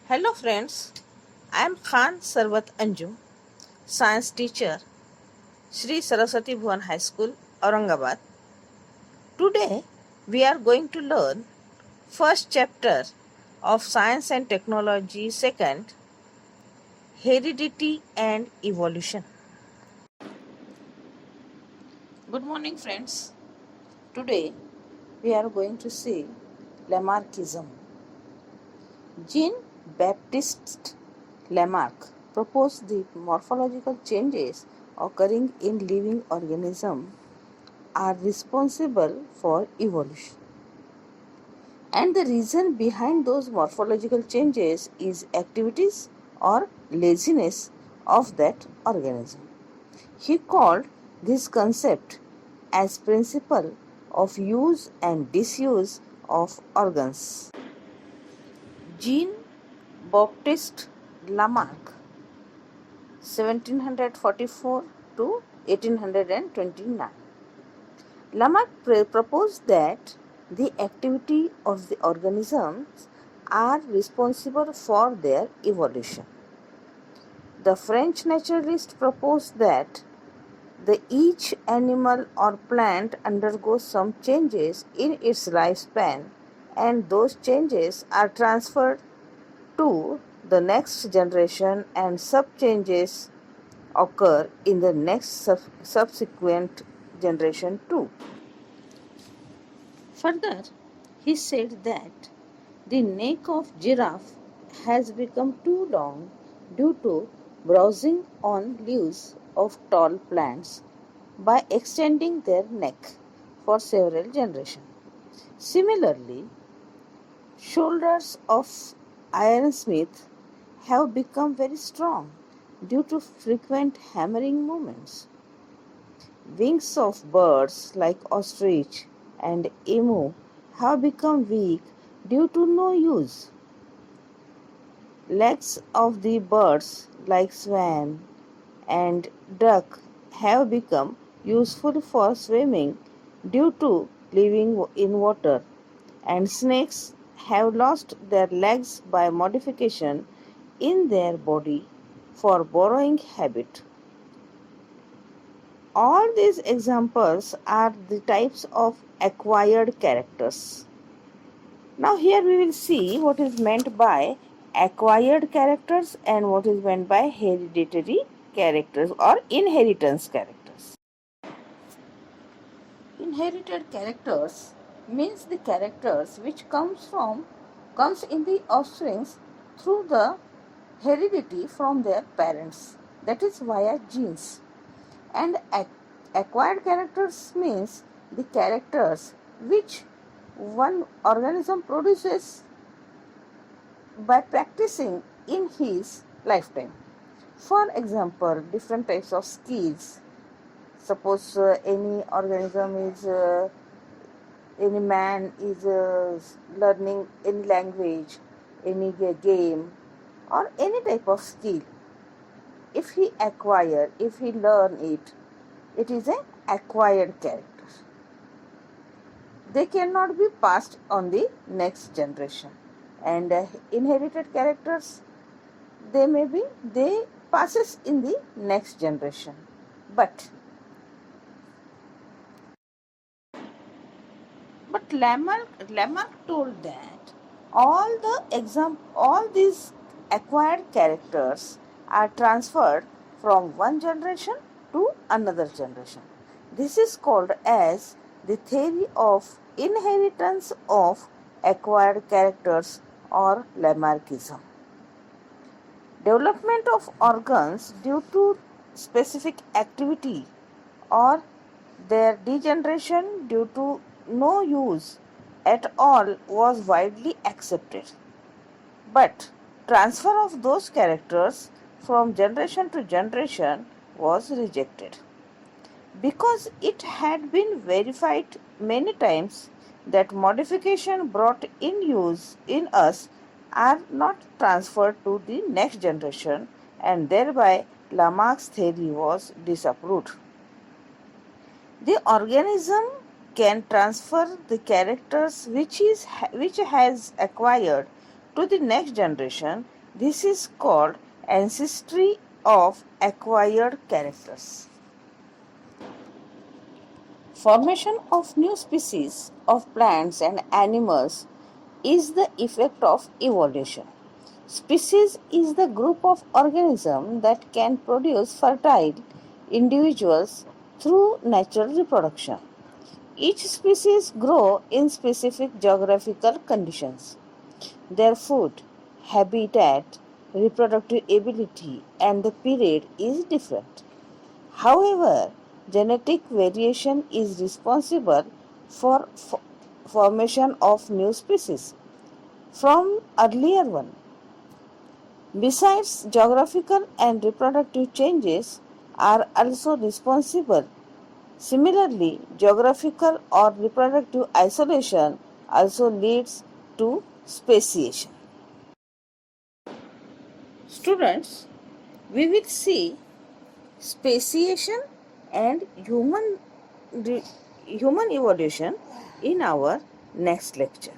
Hello friends, I am Khan Sarwat Anjum, science teacher, Sri Saraswati Bhuvan High School, Aurangabad. Today we are going to learn first chapter of Science and Technology, second, Heredity and Evolution. Good morning friends. Today we are going to see Lamarckism. Jean-Baptiste Lamarck proposed the morphological changes occurring in living organisms are responsible for evolution. And the reason behind those morphological changes is activities or laziness of that organism. He called this concept as principle of use and disuse of organs. Jean-Baptiste Lamarck 1744 to 1829. Lamarck proposed that the activity of the organisms are responsible for their evolution. The French naturalist proposed that each animal or plant undergoes some changes in its lifespan, and those changes are transferred to the next generation, and sub-changes occur in the next subsequent generation too. Further, he said that the neck of giraffe has become too long due to browsing on leaves of tall plants by extending their neck for several generations. Similarly, shoulders of ironsmith have become very strong due to frequent hammering movements. Wings of birds like ostrich and emu have become weak due to no use. Legs of the birds like swan and duck have become useful for swimming due to living in water, and snakes have lost their legs by modification in their body for burrowing habit. All these examples are the types of acquired characters. Now here we will see what is meant by acquired characters and what is meant by hereditary characters or inheritance characters. Inherited characters means the characters which comes in the offsprings through the heredity from their parents, that is via genes. And acquired characters means the characters which one organism produces by practicing in his lifetime. For example, different types of skills. Suppose any man is learning any language, any game, or any type of skill. If he learn it, it is an acquired character. They cannot be passed on the next generation. And inherited characters, they passes in the next generation. But Lamarck told that all these acquired characters are transferred from one generation to another generation. This is called as the theory of inheritance of acquired characters or Lamarckism. Development of organs due to specific activity or their degeneration due to no use at all was widely accepted. But transfer of those characters from generation to generation was rejected because it had been verified many times that modification brought in use in us are not transferred to the next generation, and thereby Lamarck's theory was disapproved. The organism can transfer the characters which has acquired to the next generation This is called ancestry of acquired characters. Formation of new species of plants and animals is the effect of evolution. Species is the group of organisms that can produce fertile individuals through natural reproduction. Each species grow in specific geographical conditions. Their food, habitat, reproductive ability and the period is different. However, genetic variation is responsible for formation of new species from earlier one. Besides, geographical and reproductive changes are also responsible. Similarly, geographical or reproductive isolation also leads to speciation. Students, we will see speciation and human evolution in our next lecture.